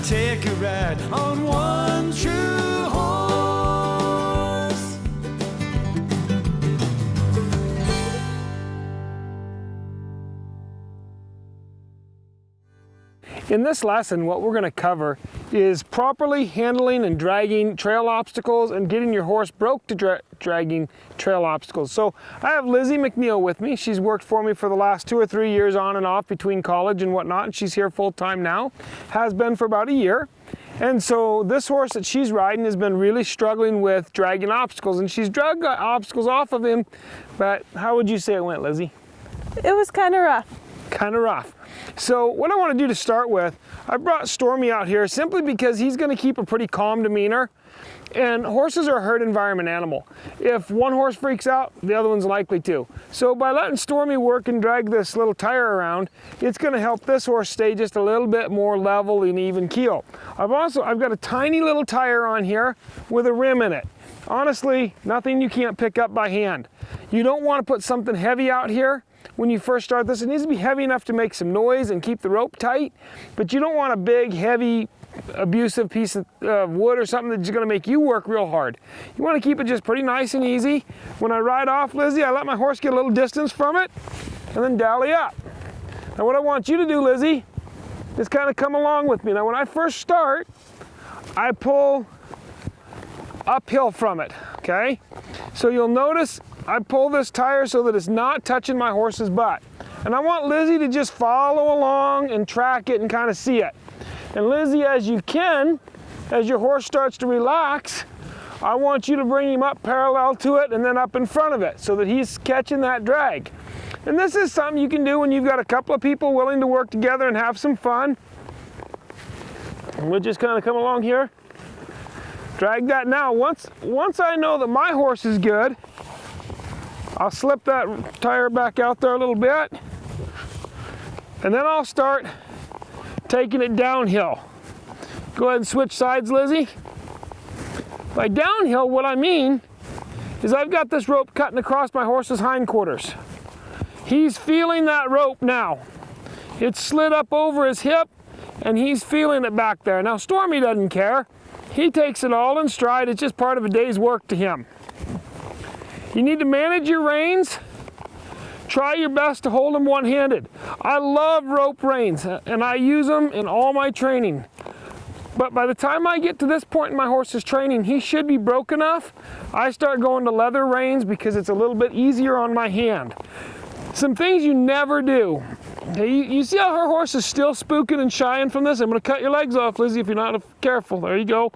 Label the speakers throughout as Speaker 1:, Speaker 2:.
Speaker 1: take a ride on one true horse.
Speaker 2: In this lesson, what we're going to cover is properly handling and dragging trail obstacles and getting your horse broke to dragging trail obstacles. So I have Lizzy McNabb with me. She's worked for me for the last 2 or 3 years on and off between college and whatnot, and she's here full time now, has been for about a year. And so this horse that she's riding has been really struggling with dragging obstacles, and she's dragged obstacles off of him, but how would you say it went, Lizzy?
Speaker 3: It was kind of rough.
Speaker 2: Kind of rough. So what I want to do to start with, I brought Stormy out here simply because he's going to keep a pretty calm demeanor, and horses are a herd environment animal. If one horse freaks out, the other one's likely to. So by letting Stormy work and drag this little tire around, it's going to help this horse stay just a little bit more level and even keel. I've got a tiny little tire on here with a rim in it. Honestly, nothing you can't pick up by hand. You don't want to put something heavy out here when you first start this. It needs to be heavy enough to make some noise and keep the rope tight, but you don't want a big, heavy, abusive piece of wood or something that's going to make you work real hard. You want to keep it just pretty nice and easy. When I ride off, Lizzy, I let my horse get a little distance from it and then dally up. Now what I want you to do, Lizzy, is kind of come along with me. Now when I first start, I pull uphill from it, okay? So you'll notice I pull this tire so that it's not touching my horse's butt. And I want Lizzy to just follow along and track it and kind of see it. And Lizzy, as you can, as your horse starts to relax, I want you to bring him up parallel to it and then up in front of it so that he's catching that drag. And this is something you can do when you've got a couple of people willing to work together and have some fun. And we'll just kind of come along here. Drag that. Now, once I know that my horse is good, I'll slip that tire back out there a little bit, and then I'll start taking it downhill. Go ahead and switch sides, Lizzy. By downhill, what I mean is I've got this rope cutting across my horse's hindquarters. He's feeling that rope now. It's slid up over his hip, and he's feeling it back there. Now, Stormy doesn't care. He takes it all in stride. It's just part of a day's work to him. You need to manage your reins. Try your best to hold them one-handed. I love rope reins, and I use them in all my training. But by the time I get to this point in my horse's training, he should be broke enough. I start going to leather reins because it's a little bit easier on my hand. Some things you never do. Okay, you see how her horse is still spooking and shying from this? I'm going to cut your legs off, Lizzy, if you're not careful. There you go.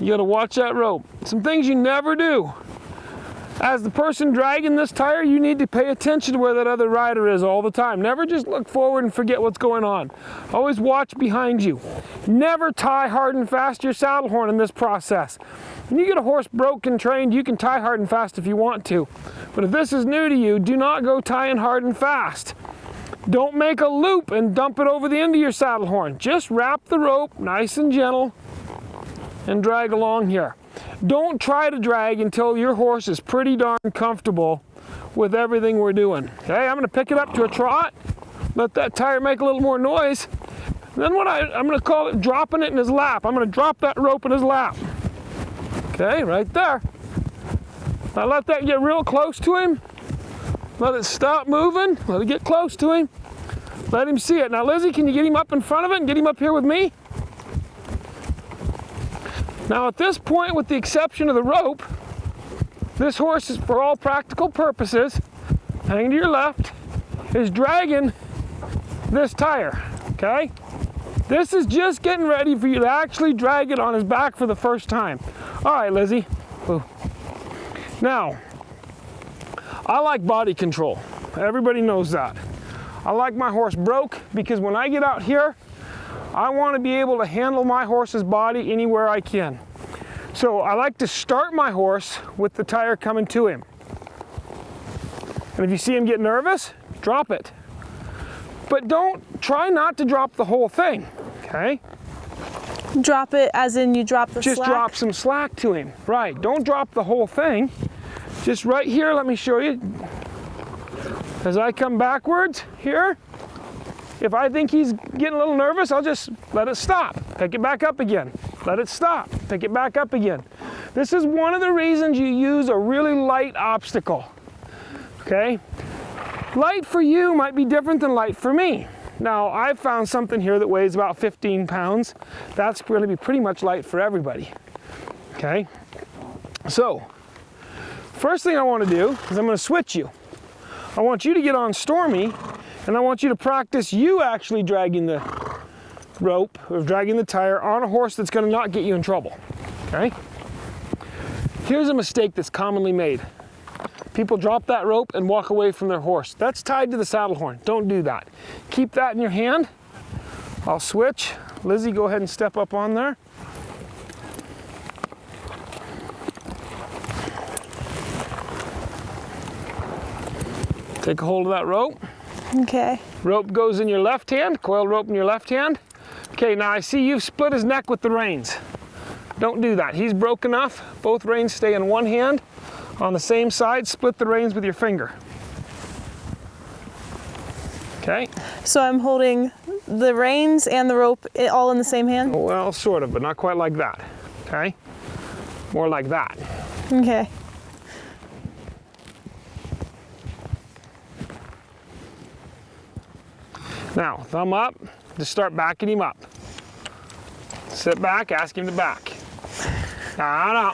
Speaker 2: You got to watch that rope. Some things you never do. As the person dragging this tire, you need to pay attention to where that other rider is all the time. Never just look forward and forget what's going on. Always watch behind you. Never tie hard and fast your saddle horn in this process. When you get a horse broke and trained, you can tie hard and fast if you want to. But if this is new to you, do not go tying hard and fast. Don't make a loop and dump it over the end of your saddle horn. Just wrap the rope nice and gentle and drag along here. Don't try to drag until your horse is pretty darn comfortable with everything we're doing. Okay, I'm going to pick it up to a trot, let that tire make a little more noise. Then I'm going to call it dropping it in his lap. I'm going to drop that rope in his lap. Okay, right there. Now let that get real close to him. Let it stop moving. Let it get close to him. Let him see it. Now, Lizzy, can you get him up in front of it and get him up here with me? Now, at this point, with the exception of the rope, this horse is, for all practical purposes, hang to your left, is dragging this tire, okay? This is just getting ready for you to actually drag it on his back for the first time. All right, Lizzy. Ooh. Now, I like body control. Everybody knows that. I like my horse broke because when I get out here, I want to be able to handle my horse's body anywhere I can. So I like to start my horse with the tire coming to him. And if you see him get nervous, drop it. But try not to drop the whole thing, okay?
Speaker 3: Drop it as in you drop the slack?
Speaker 2: Just drop some slack to him, right. Don't drop the whole thing. Just right here, let me show you. As I come backwards here, if I think he's getting a little nervous, I'll just let it stop. Pick it back up again. Let it stop. Pick it back up again. This is one of the reasons you use a really light obstacle, okay? Light for you might be different than light for me. Now, I've found something here that weighs about 15 pounds. That's going to be pretty much light for everybody, okay? So, first thing I want to do is I'm going to switch you. I want you to get on Stormy, and I want you to practice you actually dragging the rope or dragging the tire on a horse that's going to not get you in trouble, okay? Here's a mistake that's commonly made. People drop that rope and walk away from their horse. That's tied to the saddle horn. Don't do that. Keep that in your hand. I'll switch. Lizzy, go ahead and step up on there. Take a hold of that rope.
Speaker 3: Okay.
Speaker 2: Rope goes in your left hand, coiled rope in your left hand. Okay, now I see you've split his neck with the reins. Don't do that. He's broke enough. Both reins stay in one hand. On the same side, split the reins with your finger. Okay?
Speaker 3: So I'm holding the reins and the rope all in the same hand?
Speaker 2: Well, sort of, but not quite like that. Okay? More like that.
Speaker 3: Okay.
Speaker 2: Now, thumb up, just start backing him up. Sit back, ask him to back. No.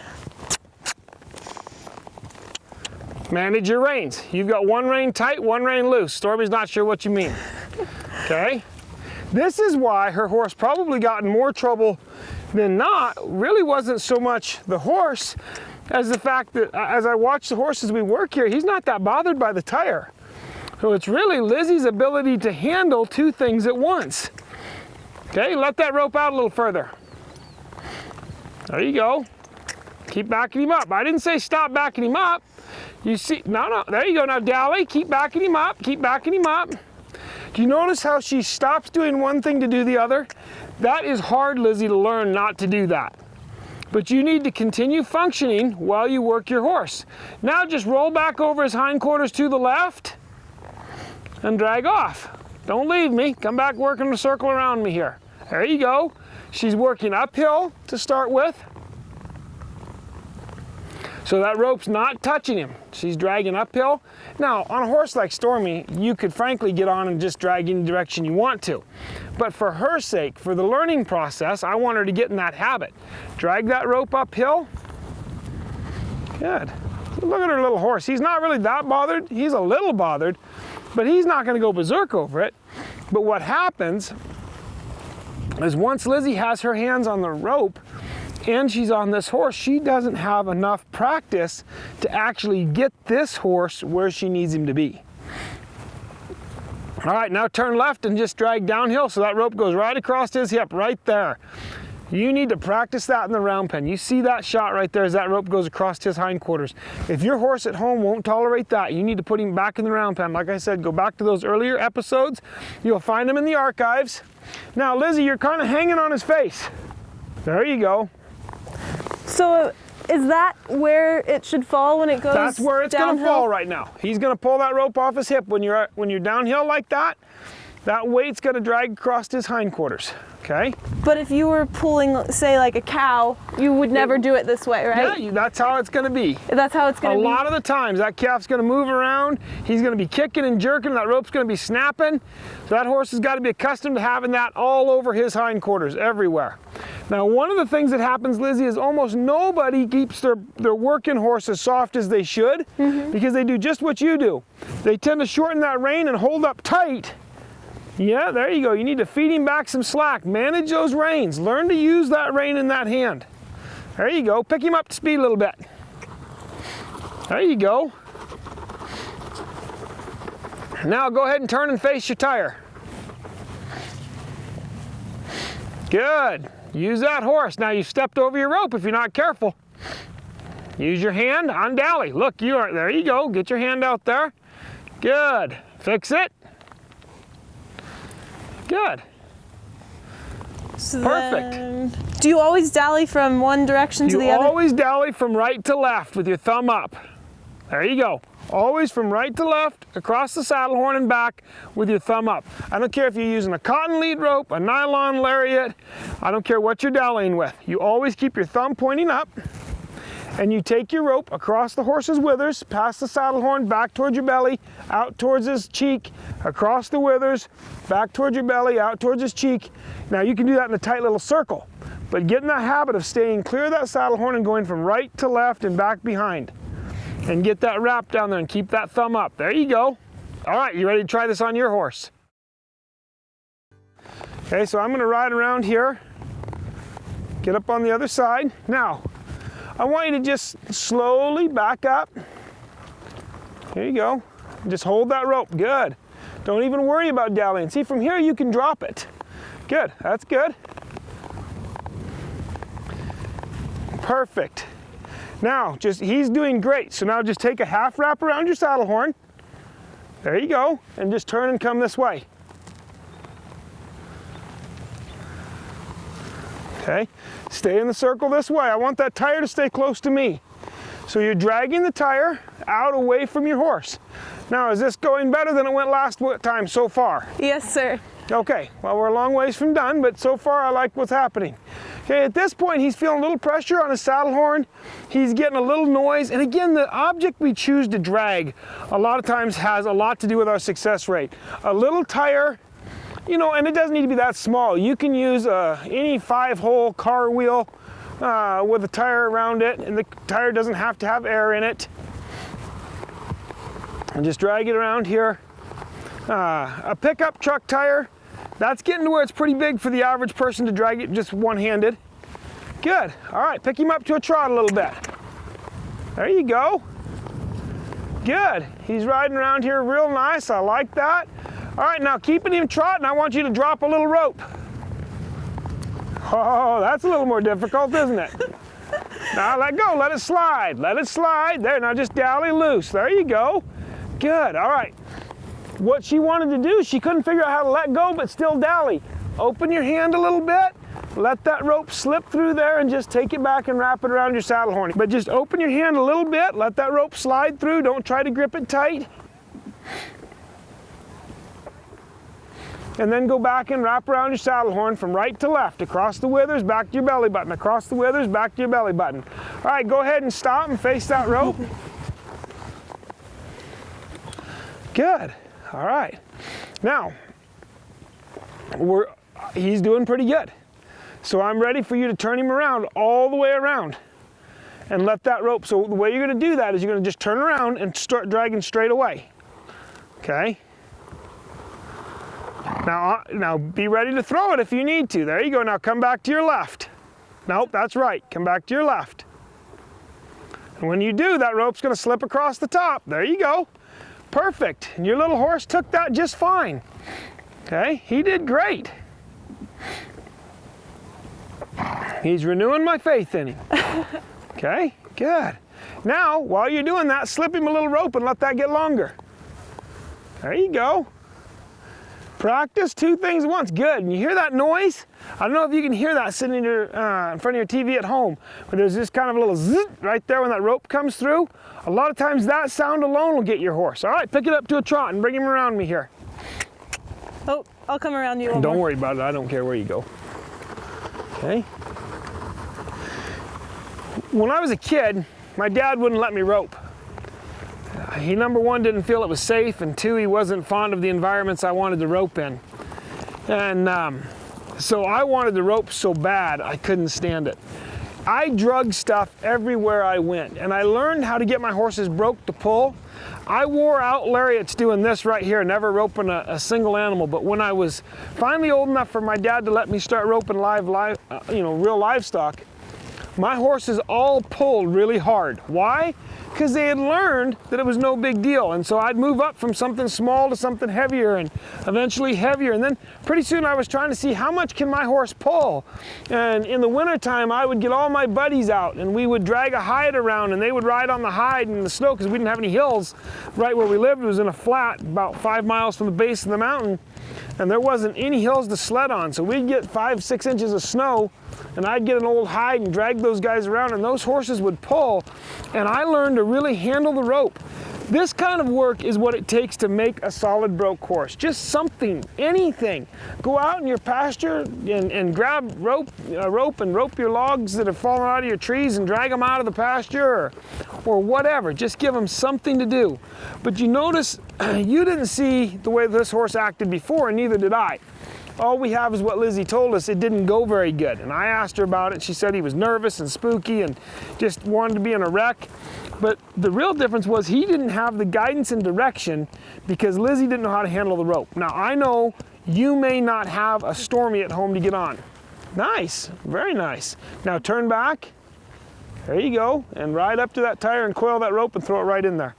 Speaker 2: Manage your reins. You've got one rein tight, one rein loose. Stormy's not sure what you mean. Okay? This is why her horse probably got in more trouble than not. Really wasn't so much the horse as the fact that as I watch the horses we work here, he's not that bothered by the tire. So it's really Lizzy's ability to handle two things at once. Okay, let that rope out a little further. There you go. Keep backing him up. I didn't say stop backing him up. You see, no, there you go. Now dally, keep backing him up, keep backing him up. Do you notice how she stops doing one thing to do the other? That is hard, Lizzy, to learn not to do that. But you need to continue functioning while you work your horse. Now just roll back over his hindquarters to the left and drag off. Don't leave me. Come back working a circle around me here. There you go. She's working uphill to start with. So that rope's not touching him. She's dragging uphill. Now, on a horse like Stormy, you could frankly get on and just drag in the direction you want to. But for her sake, for the learning process, I want her to get in that habit. Drag that rope uphill. Good. Look at her little horse. He's not really that bothered. He's a little bothered, but he's not going to go berserk over it. But what happens is once Lizzy has her hands on the rope, and she's on this horse, she doesn't have enough practice to actually get this horse where she needs him to be. All right, now turn left and just drag downhill so that rope goes right across his hip, right there. You need to practice that in the round pen. You see that shot right there as that rope goes across his hindquarters. If your horse at home won't tolerate that, you need to put him back in the round pen. Like I said, go back to those earlier episodes. You'll find them in the archives. Now, Lizzy, you're kind of hanging on his face. There you go.
Speaker 3: So is that where it should fall when it goes downhill?
Speaker 2: That's where it's going to fall right now. He's going to pull that rope off his hip. When you're downhill like that, that weight's going to drag across his hindquarters, okay?
Speaker 3: But if you were pulling, say, like a cow, you would never do it this way, right?
Speaker 2: Yeah, that's how it's going to be.
Speaker 3: That's how it's going to be?
Speaker 2: A lot of the times, that calf's going to move around. He's going to be kicking and jerking. That rope's going to be snapping. So that horse has got to be accustomed to having that all over his hindquarters, everywhere. Now, one of the things that happens, Lizzy, is almost nobody keeps their working horse as soft as they should because they do just what you do. They tend to shorten that rein and hold up tight. Yeah, there you go. You need to feed him back some slack. Manage those reins. Learn to use that rein in that hand. There you go. Pick him up to speed a little bit. There you go. Now go ahead and turn and face your tire. Good. Use that horse. Now you've stepped over your rope if you're not careful. Use your hand on dally. Look, you are, there you go. Get your hand out there. Good. Fix it. Good.
Speaker 3: So
Speaker 2: perfect.
Speaker 3: Then, do you always dally from one direction to the other?
Speaker 2: You always dally from right to left with your thumb up. There you go. Always from right to left, across the saddle horn and back with your thumb up. I don't care if you're using a cotton lead rope, a nylon lariat, I don't care what you're dallying with. You always keep your thumb pointing up, and you take your rope across the horse's withers, past the saddle horn, back towards your belly, out towards his cheek, across the withers, back towards your belly, out towards his cheek. Now you can do that in a tight little circle, but get in that habit of staying clear of that saddle horn and going from right to left and back behind. And get that wrap down there and keep that thumb up. There you go. All right, you ready to try this on your horse? Okay, so I'm gonna ride around here, get up on the other side. Now, I want you to just slowly back up. There you go. Just hold that rope, good. Don't even worry about dallying. See, from here you can drop it. Good, that's good. Perfect. Now, he's doing great. So now just take a half wrap around your saddle horn. There you go. And just turn and come this way. Okay, stay in the circle this way. I want that tire to stay close to me. So you're dragging the tire out away from your horse. Now, is this going better than it went last time so far?
Speaker 3: Yes, sir.
Speaker 2: Okay, well, we're a long ways from done, but so far I like what's happening. Okay, at this point, he's feeling a little pressure on his saddle horn. He's getting a little noise. And again, the object we choose to drag a lot of times has a lot to do with our success rate. A little tire, you know, and it doesn't need to be that small. You can use any 5-hole car wheel with a tire around it, and the tire doesn't have to have air in it. And just drag it around here. A pickup truck tire, that's getting to where it's pretty big for the average person to drag it just one-handed. Good. All right, pick him up to a trot a little bit. There you go. Good. He's riding around here real nice. I like that. All right, now keeping him trotting, I want you to drop a little rope. Oh, that's a little more difficult, isn't it? Now let go, let it slide. Let it slide. There, now just dally loose. There you go. Good. All right. What she wanted to do, she couldn't figure out how to let go but still dally. Open your hand a little bit, let that rope slip through there and just take it back and wrap it around your saddle horn. But just open your hand a little bit, let that rope slide through, don't try to grip it tight. And then go back and wrap around your saddle horn from right to left, across the withers, back to your belly button, across the withers, back to your belly button. All right, go ahead and stop and face that rope. Good. All right, now, he's doing pretty good. So I'm ready for you to turn him around all the way around and let that rope, so the way you're gonna do that is you're gonna just turn around and start dragging straight away, okay? Now be ready to throw it if you need to. There you go, now come back to your left. Nope, that's right, come back to your left. And when you do, that rope's gonna slip across the top. There you go. Perfect. And your little horse took that just fine. Okay, he did great. He's renewing my faith in him. Okay, good. Now, while you're doing that, slip him a little rope and let that get longer. There you go. Practice two things at once. Good. And you hear that noise? I don't know if you can hear that sitting in front of your TV at home, but there's this kind of a little zzz right there when that rope comes through. A lot of times that sound alone will get your horse. All right, pick it up to a trot and bring him around me here.
Speaker 3: Oh, I'll come around you.
Speaker 2: Don't worry about it. I don't care where you go. Okay. When I was a kid, my dad wouldn't let me rope. He, number one, didn't feel it was safe, and two, he wasn't fond of the environments I wanted to rope in. And so I wanted to rope so bad, I couldn't stand it. I drug stuff everywhere I went, and I learned how to get my horses broke to pull. I wore out lariats doing this right here, never roping a single animal, but when I was finally old enough for my dad to let me start roping real livestock, my horses all pulled really hard. Why? Because they had learned that it was no big deal. And so I'd move up from something small to something heavier and eventually heavier. And then pretty soon I was trying to see how much can my horse pull. And in the wintertime, I would get all my buddies out and we would drag a hide around and they would ride on the hide in the snow because we didn't have any hills right where we lived. It was in a flat about 5 miles from the base of the mountain. And there wasn't any hills to sled on. So we'd get 5-6 inches of snow and I'd get an old hide and drag those guys around and those horses would pull. And I learned to really handle the rope. This kind of work is what it takes to make a solid broke horse. Just something, anything. Go out in your pasture and grab a rope and rope your logs that have fallen out of your trees and drag them out of the pasture or whatever. Just give them something to do. But you notice you didn't see the way this horse acted before, and neither did I. All we have is what Lizzy told us. It didn't go very good. And I asked her about it. She said he was nervous and spooky and just wanted to be in a wreck. But the real difference was he didn't have the guidance and direction because Lizzy didn't know how to handle the rope. Now I know you may not have a Stormy at home to get on. Nice, very nice. Now turn back. There you go, and ride up to that tire and coil that rope and throw it right in there.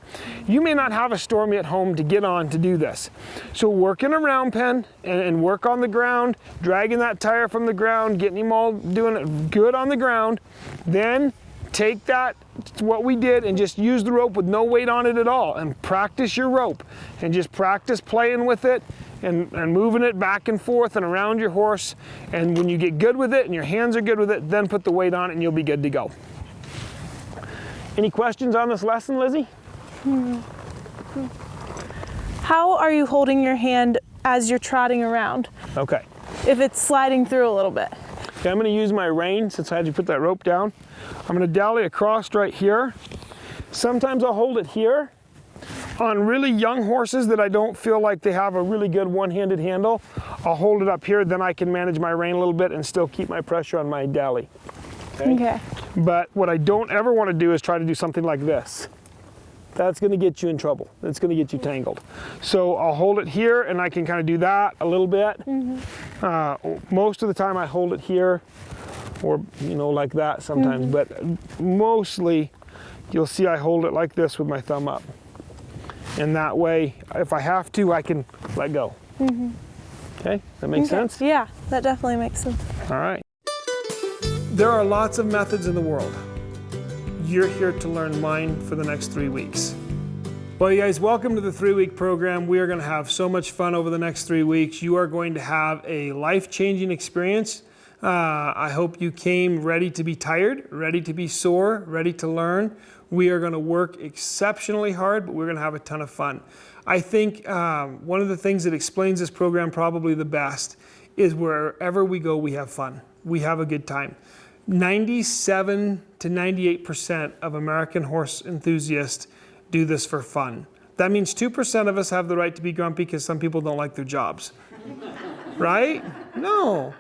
Speaker 2: You may not have a Stormy at home to get on to do this. So work in a round pen and work on the ground, dragging that tire from the ground, getting him all doing it good on the ground. Then take that, what we did, and just use the rope with no weight on it at all and practice your rope and just practice playing with it and moving it back and forth and around your horse. And when you get good with it and your hands are good with it, then put the weight on it and you'll be good to go. Any questions on this lesson, Lizzy?
Speaker 3: How are you holding your hand as you're trotting around?
Speaker 2: Okay.
Speaker 3: If it's sliding through a little bit.
Speaker 2: Okay, I'm going to use my rein since I had you put that rope down. I'm going to dally across right here. Sometimes I'll hold it here. On really young horses that I don't feel like they have a really good one-handed handle, I'll hold it up here, then I can manage my rein a little bit and still keep my pressure on my dally.
Speaker 3: Okay.
Speaker 2: But what I don't ever want to do is try to do something like this. That's going to get you in trouble. It's going to get you tangled. So I'll hold it here and I can kind of do that a little bit. Most of the time I hold it here or, you know, like that sometimes. But mostly you'll see I hold it like this with my thumb up. And that way, if I have to, I can let go. Okay, that makes sense?
Speaker 3: Yeah, that definitely makes sense.
Speaker 2: All right. There are lots of methods in the world. You're here to learn mine for the next 3 weeks. Well, you guys, welcome to the 3-week program. We are going to have so much fun over the next 3 weeks. You are going to have a life-changing experience. I hope you came ready to be tired, ready to be sore, ready to learn. We are going to work exceptionally hard, but we're going to have a ton of fun. I think one of the things that explains this program probably the best is wherever we go, we have fun. We have a good time. 97 to 98% of American horse enthusiasts do this for fun. That means 2% of us have the right to be grumpy because some people don't like their jobs. Right? No.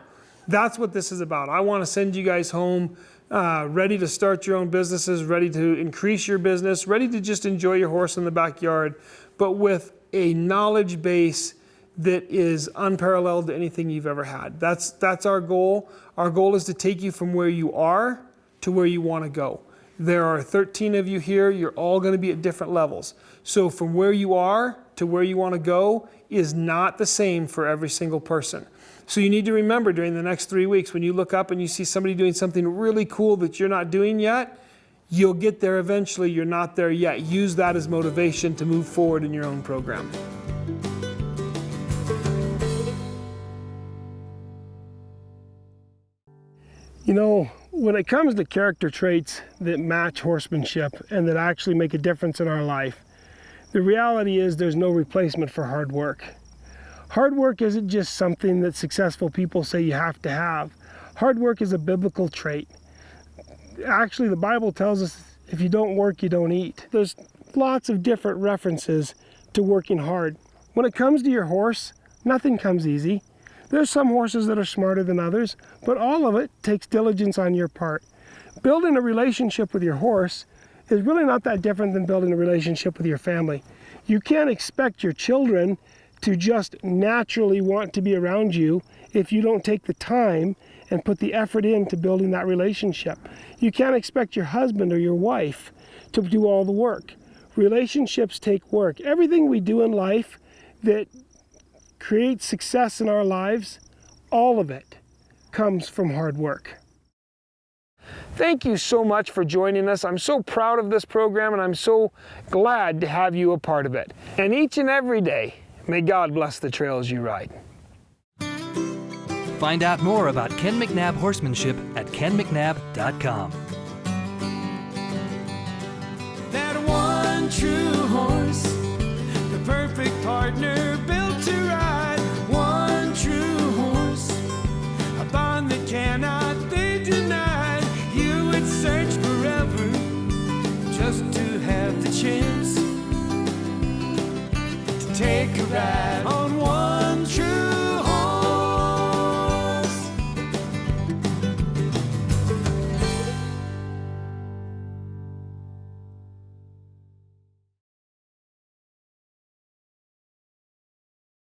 Speaker 2: That's what this is about. I want to send you guys home ready to start your own businesses, ready to increase your business, ready to just enjoy your horse in the backyard, but with a knowledge base that is unparalleled to anything you've ever had. That's our goal. Our goal is to take you from where you are to where you want to go. There are 13 of you here. You're all going to be at different levels. So from where you are to where you want to go is not the same for every single person. So you need to remember during the next 3 weeks, when you look up and you see somebody doing something really cool that you're not doing yet, you'll get there eventually. You're not there yet. Use that as motivation to move forward in your own program. You know, when it comes to character traits that match horsemanship and that actually make a difference in our life, the reality is there's no replacement for hard work. Hard work isn't just something that successful people say you have to have. Hard work is a biblical trait. Actually, the Bible tells us if you don't work, you don't eat. There's lots of different references to working hard. When it comes to your horse, nothing comes easy. There's some horses that are smarter than others, but all of it takes diligence on your part. Building a relationship with your horse is really not that different than building a relationship with your family. You can't expect your children to just naturally want to be around you if you don't take the time and put the effort into building that relationship. You can't expect your husband or your wife to do all the work. Relationships take work. Everything we do in life that creates success in our lives, all of it comes from hard work. Thank you so much for joining us. I'm so proud of this program and I'm so glad to have you a part of it. And each and every day, may God bless the trails you ride.
Speaker 4: Find out more about Ken McNabb horsemanship at kenmcnabb.com.
Speaker 1: That one true horse, the perfect partner built to ride. One true horse, a bond that cannot be denied. You would search forever just to have the chance